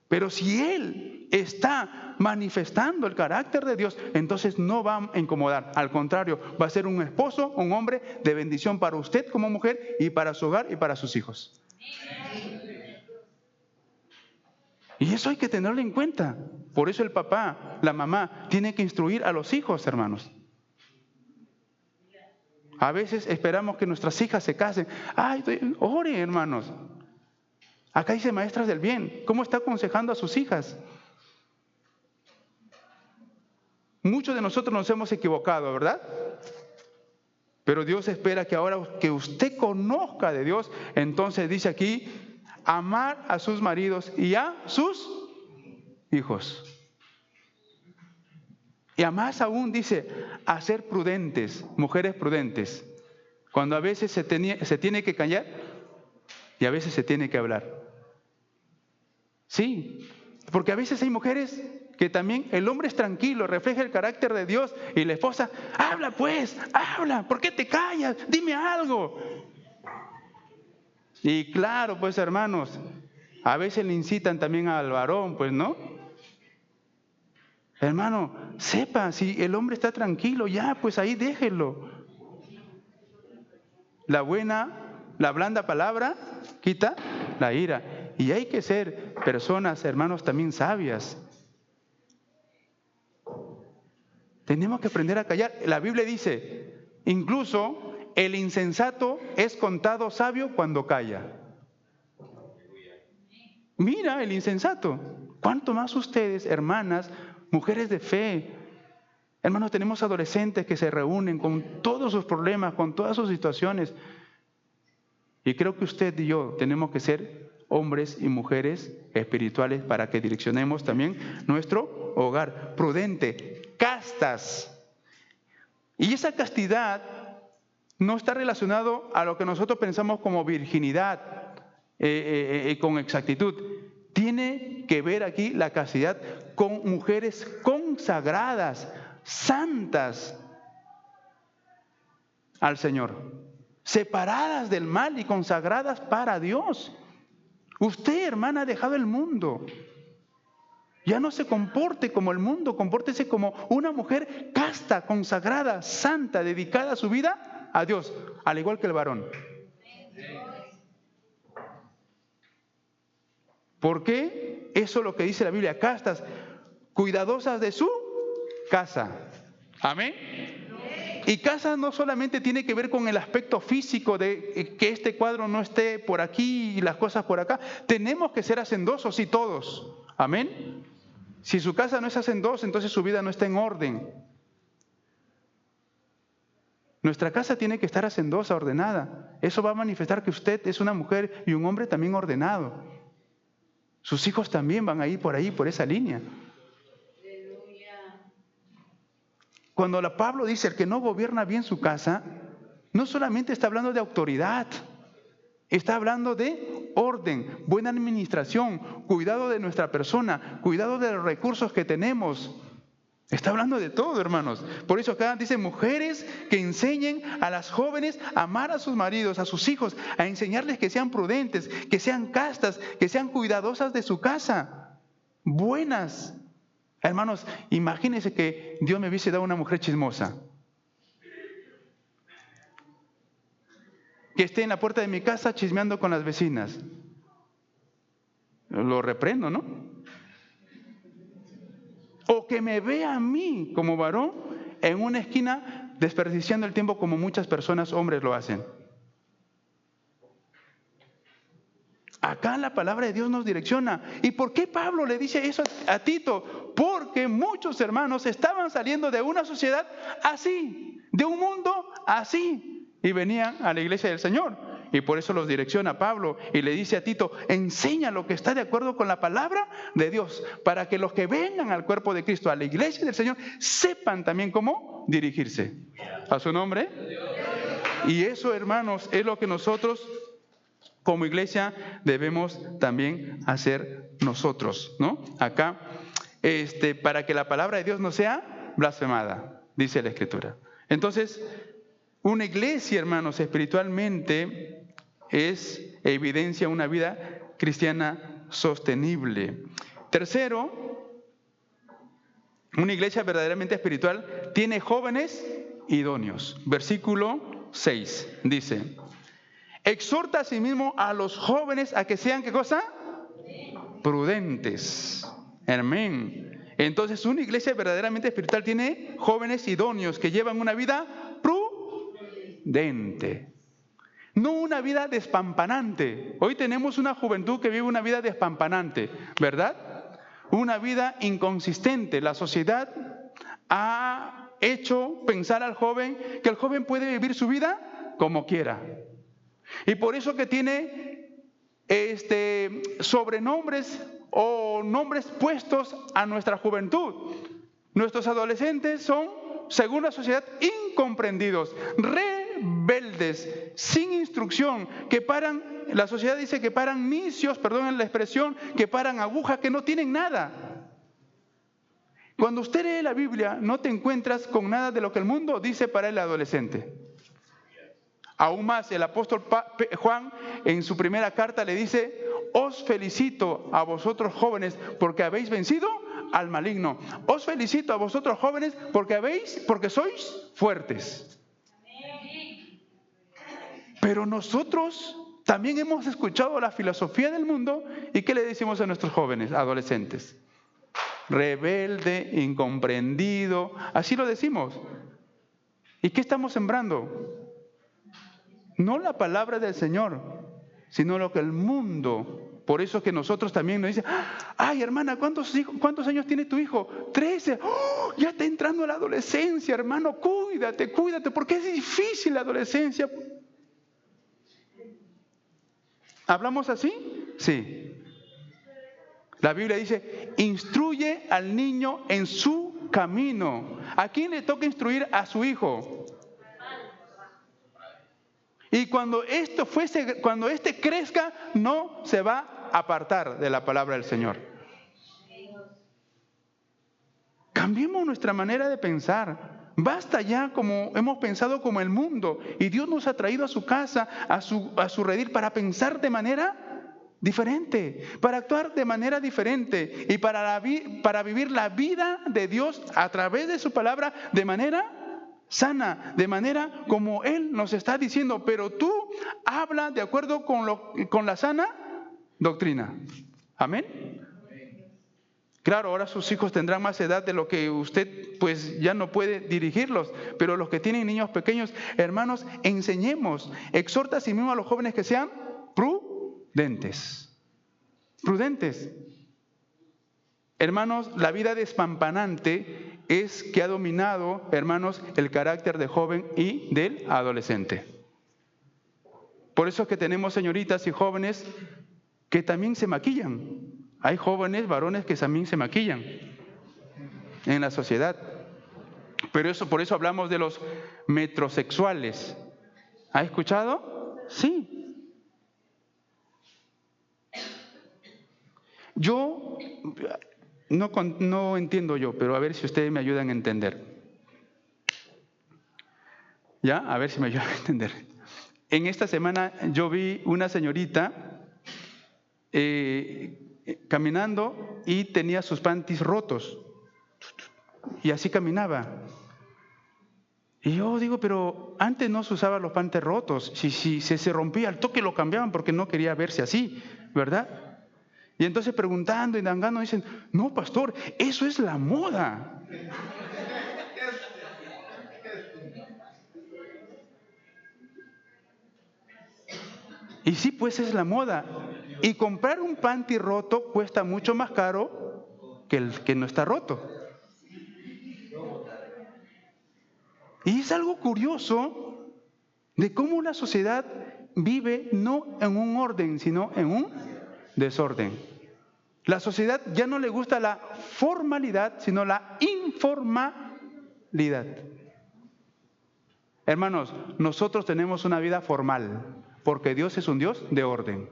Pero si él está manifestando el carácter de Dios, entonces no va a incomodar. Al contrario, va a ser un esposo, un hombre de bendición para usted como mujer y para su hogar y para sus hijos. Y eso hay que tenerlo en cuenta. Por eso el papá, la mamá, tiene que instruir a los hijos, hermanos. A veces esperamos que nuestras hijas se casen. Ay, ore, hermanos. Acá dice maestras del bien. ¿Cómo está aconsejando a sus hijas? Muchos de nosotros nos hemos equivocado, ¿verdad? Pero Dios espera que ahora que usted conozca de Dios, entonces dice aquí, amar a sus maridos y a sus hijos. Y a más aún dice, a ser prudentes, mujeres prudentes. Cuando a veces se tiene que callar y a veces se tiene que hablar. Sí, porque a veces hay mujeres que también el hombre es tranquilo, refleja el carácter de Dios, y la esposa, habla pues, habla, ¿por qué te callas? Dime algo. Y claro, pues hermanos, a veces le incitan también al varón, pues, ¿no? Hermano, sepa, si el hombre está tranquilo, ya, pues ahí déjelo. La blanda palabra quita la ira. Y hay que ser personas, hermanos, también sabias. Tenemos que aprender a callar. La Biblia dice, incluso el insensato es contado sabio cuando calla. Mira, el insensato. ¿Cuánto más ustedes, hermanas, mujeres de fe? Hermanos, tenemos adolescentes que se reúnen con todos sus problemas, con todas sus situaciones. Y creo que usted y yo tenemos que ser hombres y mujeres espirituales para que direccionemos también nuestro hogar. Prudente, castas. Y esa castidad no está relacionado a lo que nosotros pensamos como virginidad con exactitud. Tiene que ver aquí la castidad con mujeres consagradas, santas al Señor, separadas del mal y consagradas para Dios. Usted, hermana, ha dejado el mundo. Ya no se comporte como el mundo, compórtese como una mujer casta, consagrada, santa, dedicada a su vida a Dios, al igual que el varón. ¿Por qué? Eso es lo que dice la Biblia, castas, cuidadosas de su casa. Amén. Y casa no solamente tiene que ver con el aspecto físico de que este cuadro no esté por aquí y las cosas por acá. Tenemos que ser hacendosos y todos. Amén. Si su casa no es hacendosa, entonces su vida no está en orden. Nuestra casa tiene que estar hacendosa, ordenada. Eso va a manifestar que usted es una mujer y un hombre también ordenado. Sus hijos también van a ir por ahí, por esa línea. Cuando Pablo dice el que no gobierna bien su casa, no solamente está hablando de autoridad, está hablando de orden, buena administración, cuidado de nuestra persona, cuidado de los recursos que tenemos. Está hablando de todo, hermanos. Por eso acá dice mujeres que enseñen a las jóvenes a amar a sus maridos, a sus hijos, a enseñarles que sean prudentes, que sean castas, que sean cuidadosas de su casa, buenas. Hermanos, imagínense que Dios me hubiese dado una mujer chismosa, que esté en la puerta de mi casa chismeando con las vecinas. Lo reprendo, ¿no? O que me vea a mí como varón en una esquina desperdiciando el tiempo como muchas personas, hombres, lo hacen. Acá la palabra de Dios nos direcciona. ¿Y por qué Pablo le dice eso a Tito? Porque muchos hermanos estaban saliendo de una sociedad así, de un mundo así, y venían a la iglesia del Señor. Y por eso los direcciona Pablo y le dice a Tito, enseña lo que está de acuerdo con la palabra de Dios, para que los que vengan al cuerpo de Cristo, a la iglesia del Señor, sepan también cómo dirigirse. ¿A su nombre? Y eso, hermanos, es lo que nosotros como iglesia debemos también hacer nosotros, ¿no? Acá, para que la palabra de Dios no sea blasfemada, dice la Escritura. Entonces, una iglesia, hermanos, espiritualmente evidencia una vida cristiana sostenible. Tercero, una iglesia verdaderamente espiritual tiene jóvenes idóneos. Versículo 6 dice: exhorta a sí mismo a los jóvenes a que sean, ¿qué cosa? Prudentes. Amén. Entonces, una iglesia verdaderamente espiritual tiene jóvenes idóneos que llevan una vida prudente. No una vida despampanante. Hoy tenemos una juventud que vive una vida despampanante, ¿verdad? Una vida inconsistente. La sociedad ha hecho pensar al joven que el joven puede vivir su vida como quiera. Y por eso que tiene sobrenombres o nombres puestos a nuestra juventud. Nuestros adolescentes son, según la sociedad, incomprendidos, rebeldes, sin instrucción, la sociedad dice que paran nicios, perdonen la expresión, que paran agujas, que no tienen nada. Cuando usted lee la Biblia, no te encuentras con nada de lo que el mundo dice para el adolescente. Aún más, el apóstol Juan, en su primera carta, le dice: os felicito a vosotros jóvenes porque habéis vencido al maligno. Os felicito a vosotros jóvenes porque sois fuertes. Pero nosotros también hemos escuchado la filosofía del mundo. ¿Y qué le decimos a nuestros jóvenes, adolescentes? Rebelde, incomprendido, así lo decimos. ¿Y qué estamos sembrando? No la palabra del Señor, sino lo que el mundo. Por eso es que nosotros también nos dicen: ay, hermana, ¿cuántos años tiene tu hijo? 13. ¡Oh, ya está entrando a la adolescencia, hermano! Cuídate, porque es difícil la adolescencia. ¿Hablamos así? Sí. La Biblia dice: instruye al niño en su camino. ¿A quién le toca instruir a su hijo? Y cuando este crezca, no se va a apartar de la palabra del Señor. Cambiemos nuestra manera de pensar. Basta ya como hemos pensado como el mundo. Y Dios nos ha traído a su casa, a su redil, para pensar de manera diferente, para actuar de manera diferente y para vivir la vida de Dios a través de su palabra de manera sana, de manera como Él nos está diciendo. Pero tú habla de acuerdo con la sana doctrina. Amén. Claro, ahora sus hijos tendrán más edad de lo que usted pues ya no puede dirigirlos, pero los que tienen niños pequeños, hermanos, enseñemos, exhorta a sí mismo a los jóvenes que sean prudentes. Hermanos, la vida despampanante es que ha dominado, hermanos, el carácter del joven y del adolescente. Por eso es que tenemos señoritas y jóvenes que también se maquillan. Hay jóvenes, varones que también se maquillan en la sociedad. Pero por eso hablamos de los metrosexuales. ¿Ha escuchado? Sí. Yo no entiendo pero a ver si ustedes me ayudan a entender. ¿Ya? A ver si me ayudan a entender. En esta semana yo vi una señorita caminando y tenía sus panties rotos. Y así caminaba. Y yo digo, pero antes no se usaban los panties rotos. Si se rompía al toque lo cambiaban porque no quería verse así, ¿verdad? Y entonces preguntando y indagando dicen: no, pastor, eso es la moda. Y sí, pues es la moda. Y comprar un panty roto cuesta mucho más caro que el que no está roto. Y es algo curioso de cómo la sociedad vive no en un orden, sino en un desorden. La sociedad ya no le gusta la formalidad, sino la informalidad. Hermanos, nosotros tenemos una vida formal, porque Dios es un Dios de orden.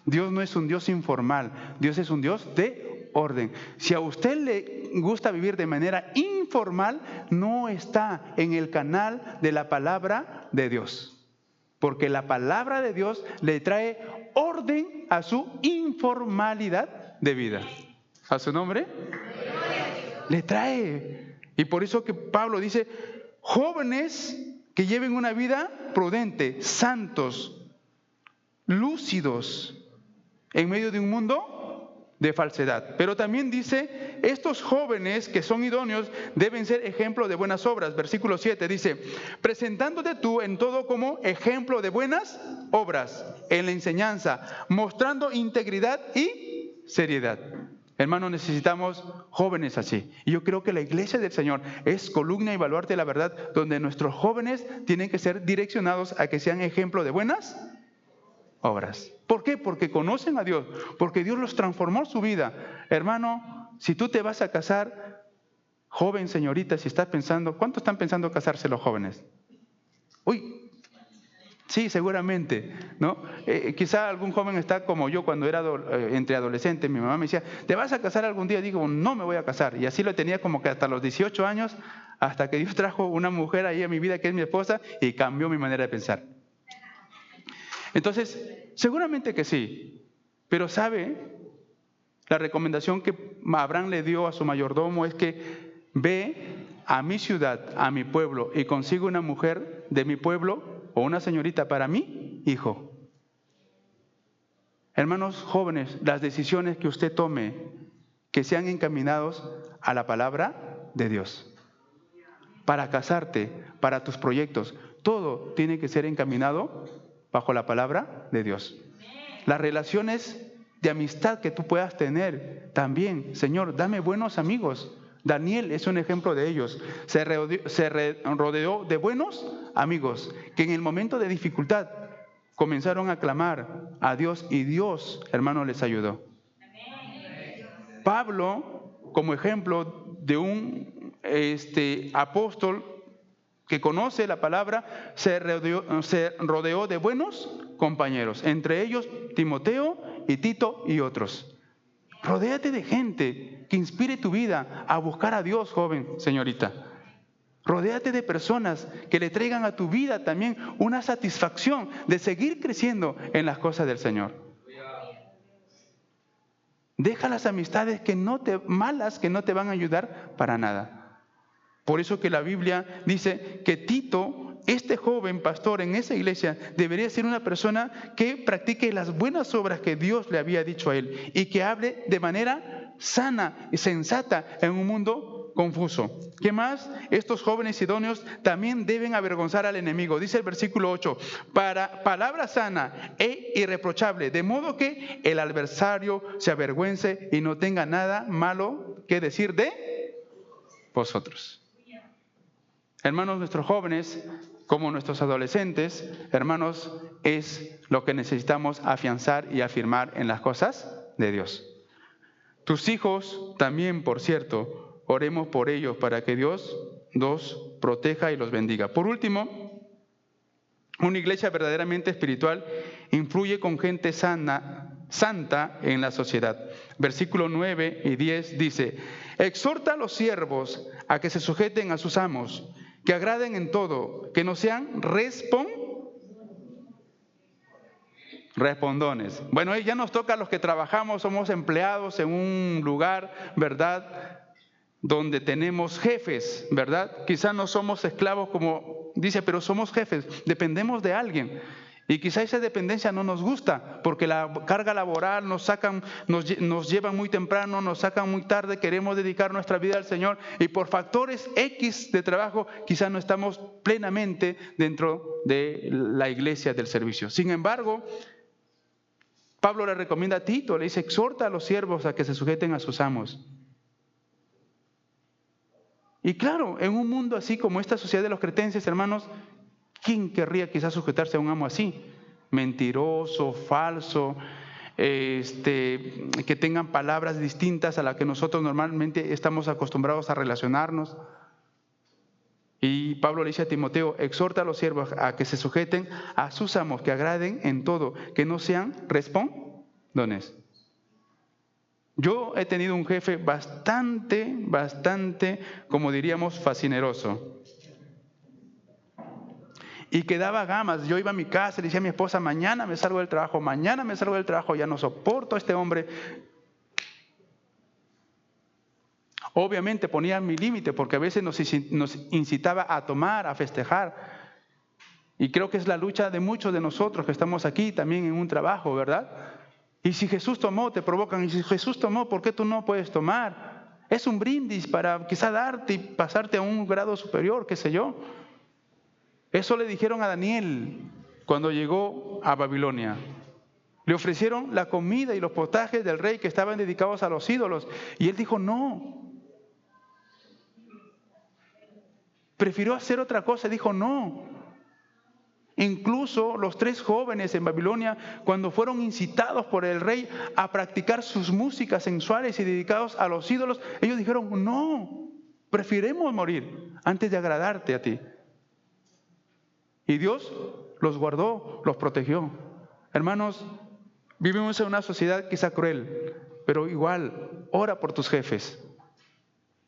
Dios no es un Dios informal, Dios es un Dios de orden. Si a usted le gusta vivir de manera informal, no está en el canal de la palabra de Dios. Porque la palabra de Dios le trae orden a su informalidad de vida. ¿A su nombre? Le trae. Y por eso que Pablo dice: jóvenes que lleven una vida prudente, santos, lúcidos, en medio de un mundo de falsedad. Pero también dice: estos jóvenes que son idóneos deben ser ejemplo de buenas obras. Versículo 7 dice: presentándote tú en todo como ejemplo de buenas obras, en la enseñanza, mostrando integridad y seriedad. Hermanos, necesitamos jóvenes así. Y yo creo que la iglesia del Señor es columna y baluarte de la verdad, donde nuestros jóvenes tienen que ser direccionados a que sean ejemplo de buenas obras. ¿Por qué? Porque conocen a Dios, porque Dios los transformó su vida. Hermano, si tú te vas a casar, joven, señorita, si estás pensando, ¿cuántos están pensando casarse los jóvenes? Uy, sí, seguramente, ¿no? Quizá algún joven está como yo cuando era entre adolescentes. Mi mamá me decía, ¿te vas a casar algún día? Digo, no me voy a casar. Y así lo tenía como que hasta los 18 años, hasta que Dios trajo una mujer ahí a mi vida que es mi esposa y cambió mi manera de pensar. Entonces, seguramente que sí, pero ¿sabe? La recomendación que Abraham le dio a su mayordomo es que ve a mi ciudad, a mi pueblo, y consigue una mujer de mi pueblo o una señorita para mi hijo. Hermanos jóvenes, las decisiones que usted tome, que sean encaminados a la palabra de Dios. Para casarte, para tus proyectos, todo tiene que ser encaminado bajo la palabra de Dios. Las relaciones de amistad que tú puedas tener también, Señor, dame buenos amigos. Daniel es un ejemplo de ellos. Se rodeó de buenos amigos que en el momento de dificultad comenzaron a clamar a Dios y Dios, hermano, les ayudó. Pablo, como ejemplo de un apóstol que conoce la palabra, se rodeó de buenos compañeros, entre ellos Timoteo y Tito y otros. Rodéate de gente que inspire tu vida a buscar a Dios, joven, señorita. Rodéate de personas que le traigan a tu vida también una satisfacción de seguir creciendo en las cosas del Señor. Deja las amistades malas que no te van a ayudar para nada. Por eso que la Biblia dice que Tito, este joven pastor en esa iglesia, debería ser una persona que practique las buenas obras que Dios le había dicho a él y que hable de manera sana y sensata en un mundo confuso. ¿Qué más? Estos jóvenes idóneos también deben avergonzar al enemigo. Dice el versículo 8, para palabra sana e irreprochable, de modo que el adversario se avergüence y no tenga nada malo que decir de vosotros. Hermanos, nuestros jóvenes, como nuestros adolescentes, hermanos, es lo que necesitamos afianzar y afirmar en las cosas de Dios. Tus hijos también, por cierto, oremos por ellos para que Dios los proteja y los bendiga. Por último, una iglesia verdaderamente espiritual influye con gente santa en la sociedad. Versículo 9 y 10 dice, exhorta a los siervos a que se sujeten a sus amos, que agraden en todo, que no sean respondones. Bueno, ya nos toca a los que trabajamos, somos empleados en un lugar, ¿verdad?, donde tenemos jefes, ¿verdad? Quizás no somos esclavos como dice, pero somos jefes, dependemos de alguien. Y quizá esa dependencia no nos gusta, porque la carga laboral nos llevan muy temprano, nos sacan muy tarde, queremos dedicar nuestra vida al Señor y por factores X de trabajo quizá no estamos plenamente dentro de la iglesia del servicio. Sin embargo, Pablo le recomienda a Tito, le dice, exhorta a los siervos a que se sujeten a sus amos. Y claro, en un mundo así como esta sociedad de los cretenses, hermanos, ¿quién querría quizás sujetarse a un amo así? Mentiroso, falso, que tengan palabras distintas a las que nosotros normalmente estamos acostumbrados a relacionarnos. Y Pablo le dice a Timoteo, exhorta a los siervos a que se sujeten a sus amos, que agraden en todo, que no sean respondones. Yo he tenido un jefe bastante, como diríamos, fascineroso. Y que daba gamas. Yo iba a mi casa y le decía a mi esposa, mañana me salgo del trabajo, ya no soporto a este hombre. Obviamente ponía mi límite porque a veces nos incitaba a tomar, a festejar. Y creo que es la lucha de muchos de nosotros que estamos aquí también en un trabajo, ¿verdad? Y si Jesús tomó, te provocan. Y si Jesús tomó, ¿por qué tú no puedes tomar? Es un brindis para quizá darte y pasarte a un grado superior, qué sé yo. Eso le dijeron a Daniel cuando llegó a Babilonia. Le ofrecieron la comida y los potajes del rey que estaban dedicados a los ídolos. Y él dijo, no. Prefirió hacer otra cosa, dijo, no. Incluso los 3 jóvenes en Babilonia, cuando fueron incitados por el rey a practicar sus músicas sensuales y dedicados a los ídolos, ellos dijeron, no, preferimos morir antes de agradarte a ti. Y Dios los guardó, los protegió. Hermanos, vivimos en una sociedad quizá cruel, pero igual, ora por tus jefes.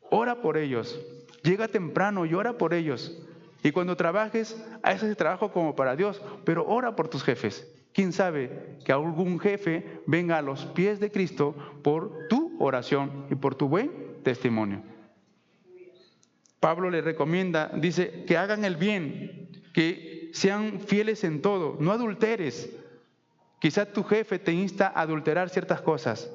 Ora por ellos. Llega temprano y ora por ellos. Y cuando trabajes, haz ese trabajo como para Dios, pero ora por tus jefes. ¿Quién sabe que algún jefe venga a los pies de Cristo por tu oración y por tu buen testimonio? Pablo le recomienda, dice, que hagan el bien, que sean fieles en todo, no adulteres. Quizá tu jefe te insta a adulterar ciertas cosas,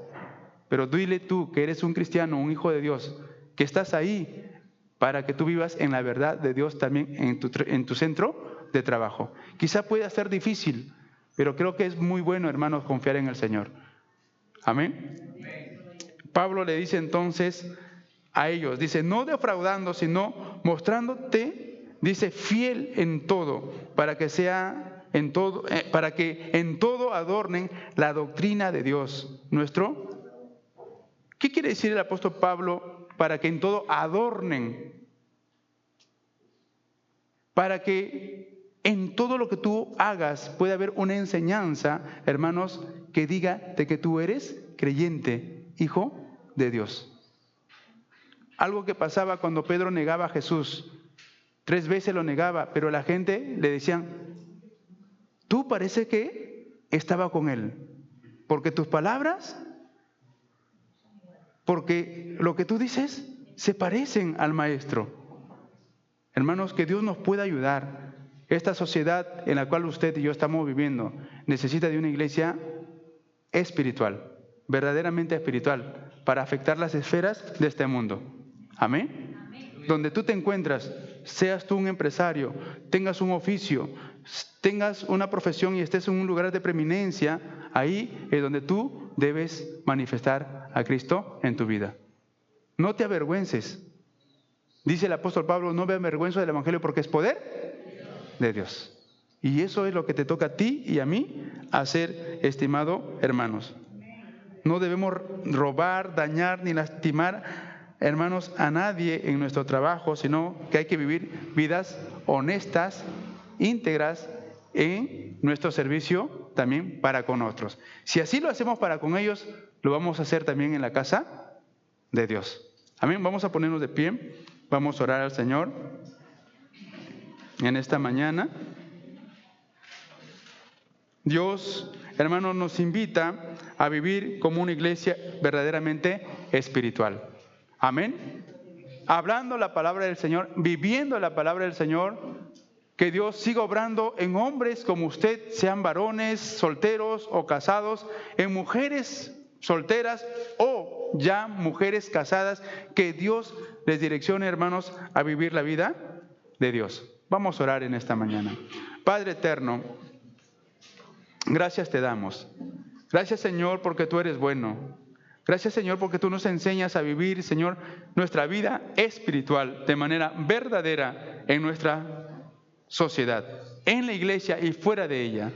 pero dile tú que eres un cristiano, un hijo de Dios, que estás ahí para que tú vivas en la verdad de Dios también en tu centro de trabajo. Quizá pueda ser difícil, pero creo que es muy bueno, hermanos, confiar en el Señor. Amén. Pablo le dice entonces a ellos, dice, no defraudando, sino mostrándote, dice, fiel en todo, para que en todo adornen la doctrina de Dios nuestro. ¿Qué quiere decir el apóstol Pablo? Para que en todo adornen, para que en todo lo que tú hagas pueda haber una enseñanza, hermanos, que diga de que tú eres creyente, hijo de Dios. Algo que pasaba cuando Pedro negaba a Jesús, 3 veces lo negaba, pero la gente le decían, tú parece que estaba con él, porque tus palabras, porque lo que tú dices se parecen al Maestro. Hermanos, que Dios nos pueda ayudar. Esta sociedad en la cual usted y yo estamos viviendo necesita de una iglesia espiritual, verdaderamente espiritual, para afectar las esferas de este mundo. Amén. Donde tú te encuentras, seas tú un empresario, tengas un oficio, tengas una profesión y estés en un lugar de preeminencia, ahí es donde tú debes manifestar a Cristo en tu vida. No te avergüences. Dice el apóstol Pablo, no me avergüenzo del evangelio porque es poder de Dios. Y eso es lo que te toca a ti y a mí hacer, estimado hermanos. No debemos robar, dañar ni lastimar, hermanos, a nadie en nuestro trabajo, sino que hay que vivir vidas honestas, íntegras en nuestro servicio también para con otros. Si así lo hacemos para con ellos, lo vamos a hacer también en la casa de Dios. Amén. Vamos a ponernos de pie, vamos a orar al Señor en esta mañana. Dios, hermanos, nos invita a vivir como una iglesia verdaderamente espiritual. Amén. Hablando la palabra del Señor, viviendo la palabra del Señor, que Dios siga obrando en hombres como usted, sean varones, solteros o casados, en mujeres solteras o ya mujeres casadas, que Dios les direccione, hermanos, a vivir la vida de Dios. Vamos a orar en esta mañana. Padre eterno, gracias te damos. Gracias, Señor, porque tú eres bueno. Gracias, Señor, porque tú nos enseñas a vivir, Señor, nuestra vida espiritual de manera verdadera en nuestra sociedad, en la iglesia y fuera de ella.